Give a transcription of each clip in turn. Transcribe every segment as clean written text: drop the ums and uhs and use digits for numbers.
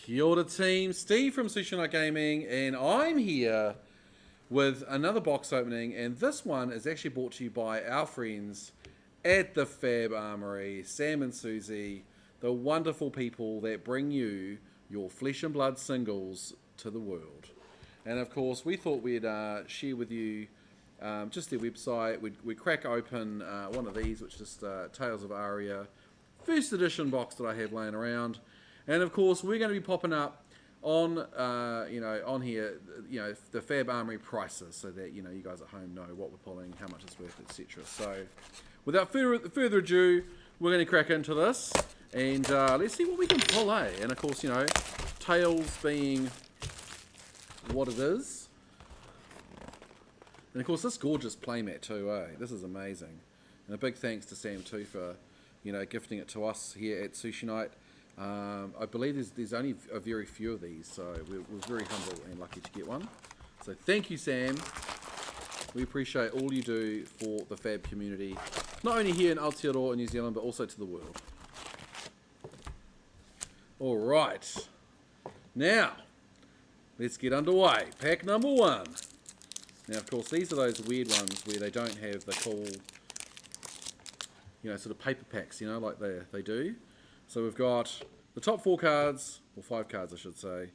Kia ora team, Steve from Sushi Night Gaming, and I'm here with another box opening, and this one is actually brought to you by our friends at the FAB Armory, Sam and Susie, the wonderful people that bring you your flesh and blood singles to the world. And of course, we thought we'd share with you just their website. We'd crack open one of these, which is Tales of Aria, first edition box that I have laying around. And of course, we're going to be popping up on, on here, the FAB Armory prices, so that you guys at home know what we're pulling, how much it's worth, etc. So, without further ado, we're going to crack into this, and let's see what we can pull, eh? And of course, Tails being what it is, and of course, this gorgeous playmat too, eh? This is amazing, and a big thanks to Sam too for, gifting it to us here at Sushi Night. I believe there's only a very few of these, so we're very humble and lucky to get one. So thank you, Sam. We appreciate all you do for the FAB community, not only here in Aotearoa in New Zealand, but also to the world. All right, now let's get underway. Pack number one. Now, of course, these are those weird ones where they don't have the cool, sort of paper packs, like they do. So we've got the top 4 cards, or 5 cards I should say,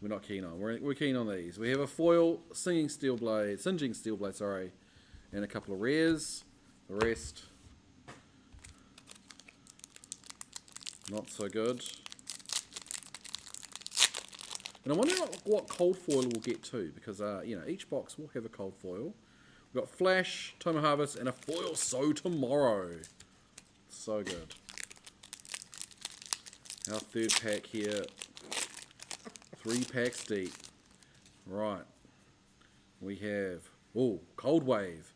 we're not keen on. We're keen on these. We have a foil, singeing steel blade, and a couple of rares. The rest, not so good. And I wonder what cold foil we'll get too, because each box will have a cold foil. We've got Flash, Time of Harvest, and a foil So Tomorrow. So good. Our third pack here, 3 packs deep. Right, we have, Cold Wave,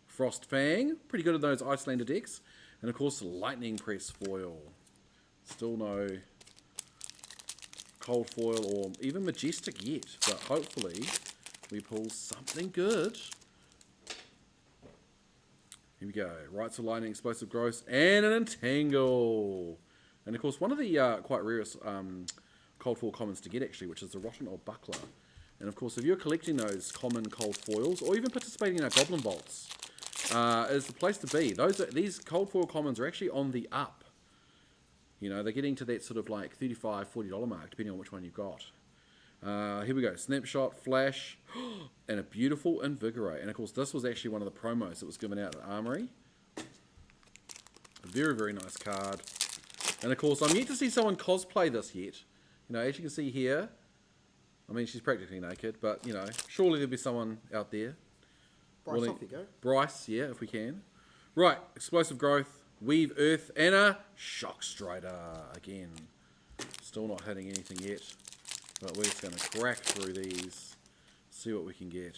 Frost Fang, pretty good at those Icelander decks, and of course Lightning Press foil. Still no cold foil or even Majestic yet, but hopefully we pull something good. Here we go, Rites of Lightning, Explosive Growth, and an Entangle. And of course, one of the quite rarest cold foil commons to get actually, which is the Rotten Old Buckler. And of course, if you're collecting those common cold foils, or even participating in our Goblin Bolts, is the place to be. These cold foil commons are actually on the up. They're getting to that sort of like $35, $40 mark, depending on which one you've got. Here we go, Snapshot, Flash, and a beautiful Invigorate. And of course, this was actually one of the promos that was given out at Armory. A very, very nice card. And of course, I'm yet to see someone cosplay this yet. As you can see here, I mean, she's practically naked, but, surely there'll be someone out there. Bryce, off you go. Bryce, yeah, if we can. Right, Explosive Growth, Weave Earth, and a Shock Strider. Again, still not hitting anything yet, but we're just going to crack through these, see what we can get.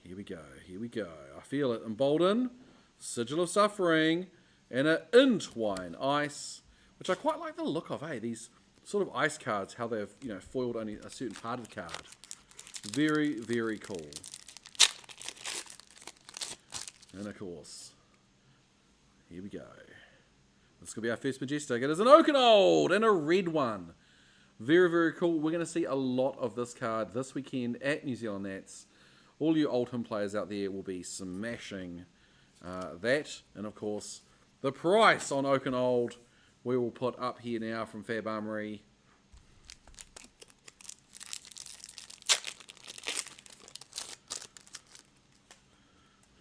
Here we go, here we go. I feel it. Embolden, Sigil of Suffering, and an Entwine Ice, which I quite like the look of, these sort of ice cards, how they've, foiled only a certain part of the card. Very, very cool. And of course, here we go. This is going to be our first Majestic. It is an Oakenold and a red one. Very, very cool. We're going to see a lot of this card this weekend at New Zealand Nats. All you Oldham players out there will be smashing that. And of course, the price on Oakenold we will put up here now from FAB Armory.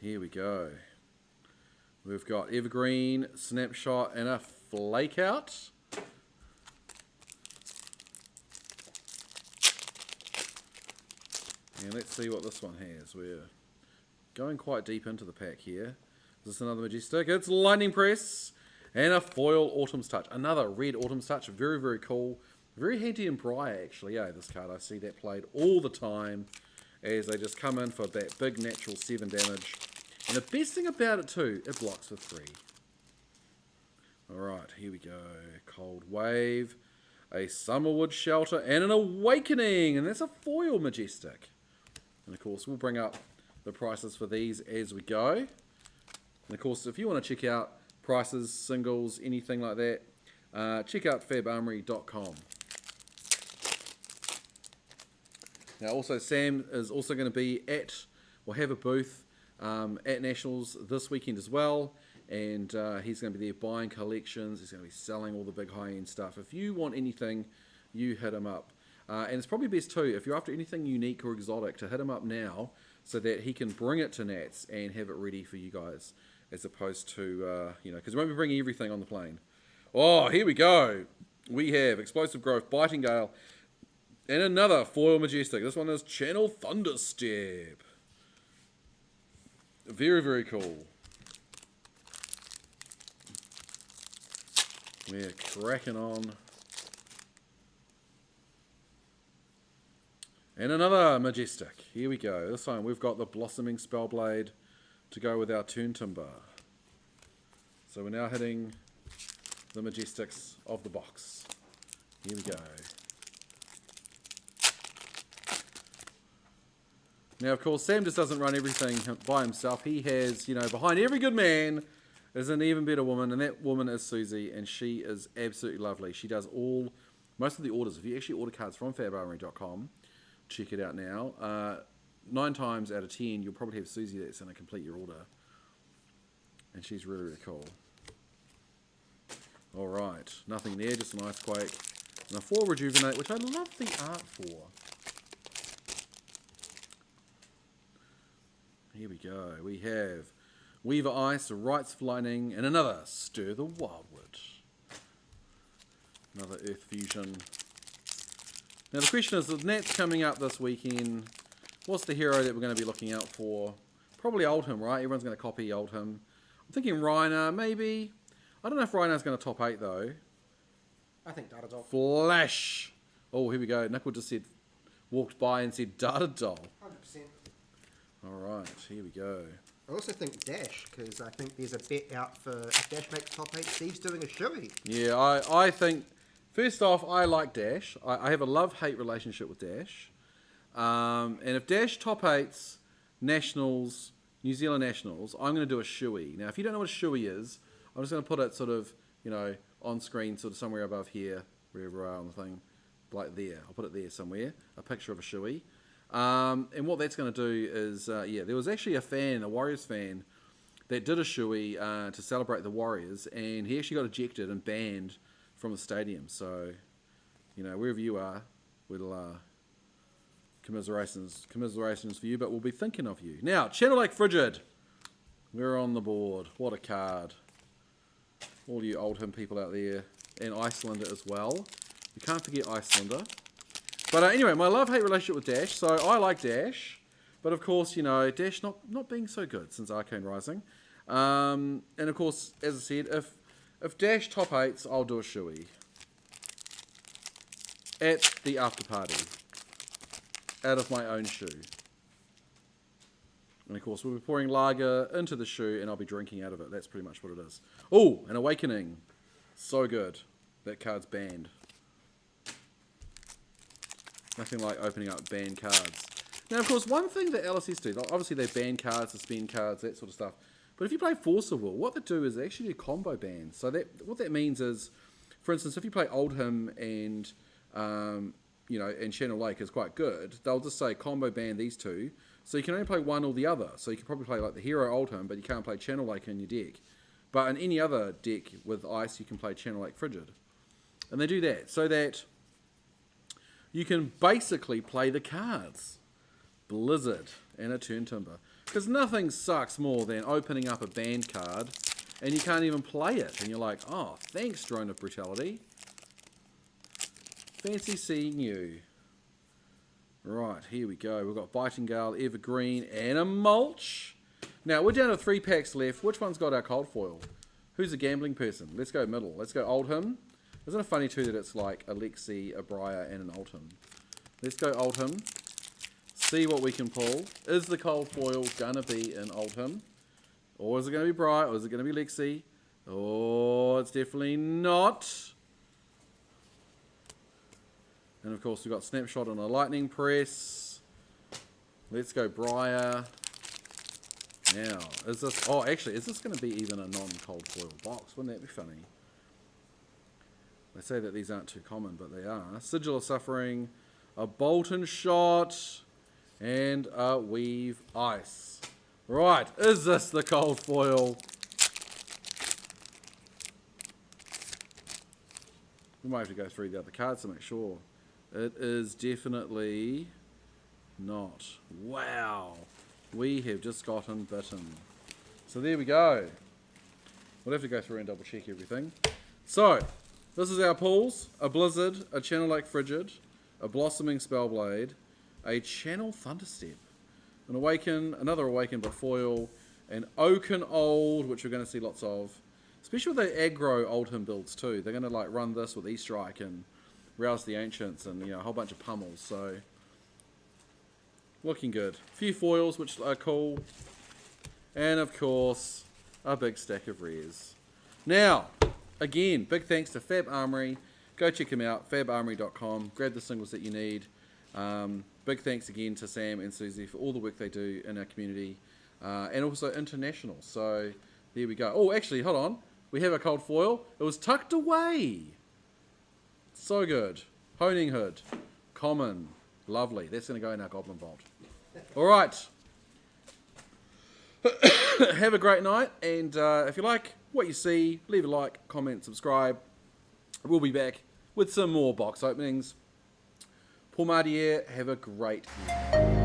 Here we go. We've got Evergreen, Snapshot, and a Flake Out. And let's see what this one has. We're going quite deep into the pack here. Is this another Majestic? It's Lightning Press and a foil Autumn's Touch. Another red Autumn's Touch. Very, very cool. Very handy in Briar, actually. This card, I see that played all the time as they just come in for that big natural 7 damage. And the best thing about it, too, it blocks for 3. Alright, here we go. Cold Wave, a Summerwood Shelter, and an Awakening. And that's a foil Majestic. And, of course, we'll bring up the prices for these as we go. And of course, if you want to check out prices, singles, anything like that, check out fabarmory.com. Now, also, Sam is also going to be we'll have a booth at Nationals this weekend as well. And he's going to be there buying collections. He's going to be selling all the big high-end stuff. If you want anything, you hit him up. And it's probably best too, if you're after anything unique or exotic, to hit him up now so that he can bring it to Nats and have it ready for you guys, as opposed to, because we won't be bringing everything on the plane. Oh, here we go. We have Explosive Growth, Biting Gale, and another foil Majestic. This one is Channel Thunderstep. Very, very cool. We're cracking on. And another Majestic. Here we go. This time we've got the Blossoming Spellblade to go with our Turn Timber. So we're now hitting the Majestics of the box. Here we go. Now, of course, Sam just doesn't run everything by himself. He has, behind every good man is an even better woman, and that woman is Susie, and she is absolutely lovely. She does most of the orders. If you actually order cards from fabarmory.com, check it out now. 9 times out of 10, you'll probably have Susie that's going to complete your order. And she's really, really cool. All right, nothing there, just an Ice Quake. And a 4 Rejuvenate, which I love the art for. Here we go. We have Weaver Ice, Rites of Lightning, and another Stir the Wildwood. Another Earth Fusion. Now the question is, with Nats coming up this weekend, what's the hero that we're going to be looking out for? Probably Oldhim, right? Everyone's going to copy Oldhim. I'm thinking Reiner, maybe. I don't know if Reiner's going to top 8 though. I think Data Doll. Flash. Oh, here we go. Nickel just walked by and said Data Doll. 100%. Alright, here we go. I also think Dash, because I think there's a bet out for if Dash makes top 8, Steve's doing a shoey. Yeah, I think, first off, I like Dash. I have a love-hate relationship with Dash. And if Dash top 8's Nationals, New Zealand Nationals, I'm going to do a shoey. Now, if you don't know what a shoey is, I'm just going to put it sort of, on screen, sort of somewhere above here, wherever on the thing, like there. I'll put it there somewhere, a picture of a shoey. And what that's going to do is, there was actually a Warriors fan, that did a shoey to celebrate the Warriors, and he actually got ejected and banned from the stadium. So, wherever you are, we'll commiserations for you, but we'll be thinking of you. Now, Channel Lake Frigid, we're on the board. What a card! All you Oldhim people out there, and Icelander as well. You can't forget Icelander. But anyway, my love-hate relationship with Dash. So I like Dash, but of course, Dash not being so good since Arcane Rising. And of course, as I said, if Dash top 8s, I'll do a shoey at the after party out of my own shoe. And of course, we'll be pouring lager into the shoe, and I'll be drinking out of it. That's pretty much what it is. Oh, an Awakening, so good. That card's banned. Nothing like opening up banned cards. Now, of course, one thing that LSS do, obviously they ban cards, suspend cards, that sort of stuff. But if you play Force of Will, what they do is they actually do combo bans. So what that means is, for instance, if you play Oldhim and and Channel Lake is quite good, they'll just say combo ban these two. So you can only play one or the other. So you can probably play like the hero Oldhim, but you can't play Channel Lake in your deck. But in any other deck with Ice, you can play Channel Lake Frigid. And they do that so that you can basically play the cards. Blizzard and a Turn Timber. Because nothing sucks more than opening up a banned card and you can't even play it. And you're like, oh, thanks, Drone of Brutality. Fancy seeing you. Right, here we go. We've got Biting Gale, Evergreen, and a Mulch. Now, we're down to 3 packs left. Which one's got our cold foil? Who's a gambling person? Let's go middle. Let's go Oldhim. Isn't it funny, too, that it's like a Lexi, a Briar, and an Oldhim? Let's go Oldhim. See what we can pull. Is the cold foil going to be an Oldhim? Or is it going to be Briar? Or is it going to be Lexi? Oh, it's definitely not. And, of course, we've got Snapshot on a Lightning Press. Let's go Briar. Now, is this... Oh, actually, is this going to be even a non-cold foil box? Wouldn't that be funny? They say that these aren't too common, but they are. Sigil of Suffering, a bolt and shot, and a weave ice. Right, is this the cold foil? We might have to go through the other cards to make sure. It is definitely not. Wow. We have just gotten bitten. So there we go. We'll have to go through and double check everything. So, this is our pools. A Blizzard, a Channel Lake Frigid, a Blossoming Spellblade, a Channel Thunderstep, an Awaken, another Awaken by foil, an Oaken Old, which we're going to see lots of. Especially with the aggro Oldhim builds too. They're going to like run this with E-Strike and Rouse the Ancients and a whole bunch of pummels. So looking good. A few foils which are cool. And of course a big stack of rares. Now, again, big thanks to FAB Armory. Go check them out, fabarmory.com. Grab the singles that you need. Big thanks again to Sam and Susie for all the work they do in our community. And also international. So there we go. Oh, actually, hold on. We have a cold foil. It was tucked away. So good. Honing Hood. Common. Lovely. That's going to go in our Goblin Vault. All right. Have a great night. And if you like what you see, leave a like, comment, subscribe. We'll be back with some more box openings. Pour Mardier, have a great night.